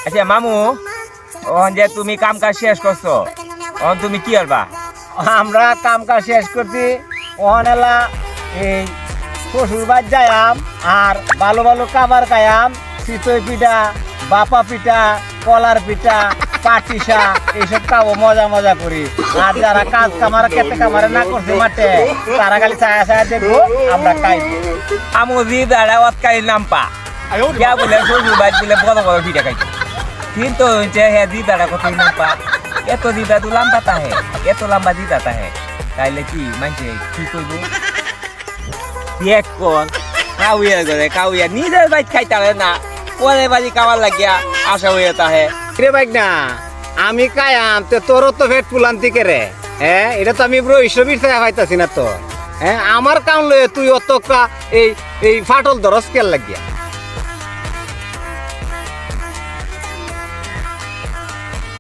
আচ্ছা মামু, ওখান যে তুমি কাম কাজ শেষ করছো, ওখান তুমি কি করবা? আমরা কাম কাজ শেষ করছি, ওখানেলা এই শ্বশুর বাড়ি যাইয়াম আর ভালো ভালো খাবার খাইয়াম, চিতই পিঠা, বাপা পিঠা, কলার পিঠা, পাটিসা এইসব খাবো, মজা মজা করি। আর যারা কাজ কামার খেতে কামারে না করছে মাঠে, তারা খালি ছায়া ছায়া দেখবো, আমরা খাইবো। আমু দি দাঁড়া অতকাই নাম্পা क्या बोले শ্বশুর বাড়ি দিলে বড় বড় পিঠা খাইছে, কিন্তু হ্যাঁ দি দাঁড়া কত নাম্পা, এত দিদা তো লম্বাতা হে, এত লম্বা দিদাতা হে, তাইলে কি মানছে কি করব? দেখ কোন কাউয়া করে কাউয়া নিজের বাইক খাইতে পারে না, পরে বাড়ি খাবার লাগিয়া আশা হয়ে তাহে। রে বাইক না, আমি খাইয়াম তো তোরও তো পেট ফুলান থেকে রে। হ্যাঁ, এটা তো আমি রইসবির ছায়া পাইতাছি না তো। হ্যাঁ, আমার কাম লয়ে তুই অত এই এই ফাটল দরস কেল লাগিয়া।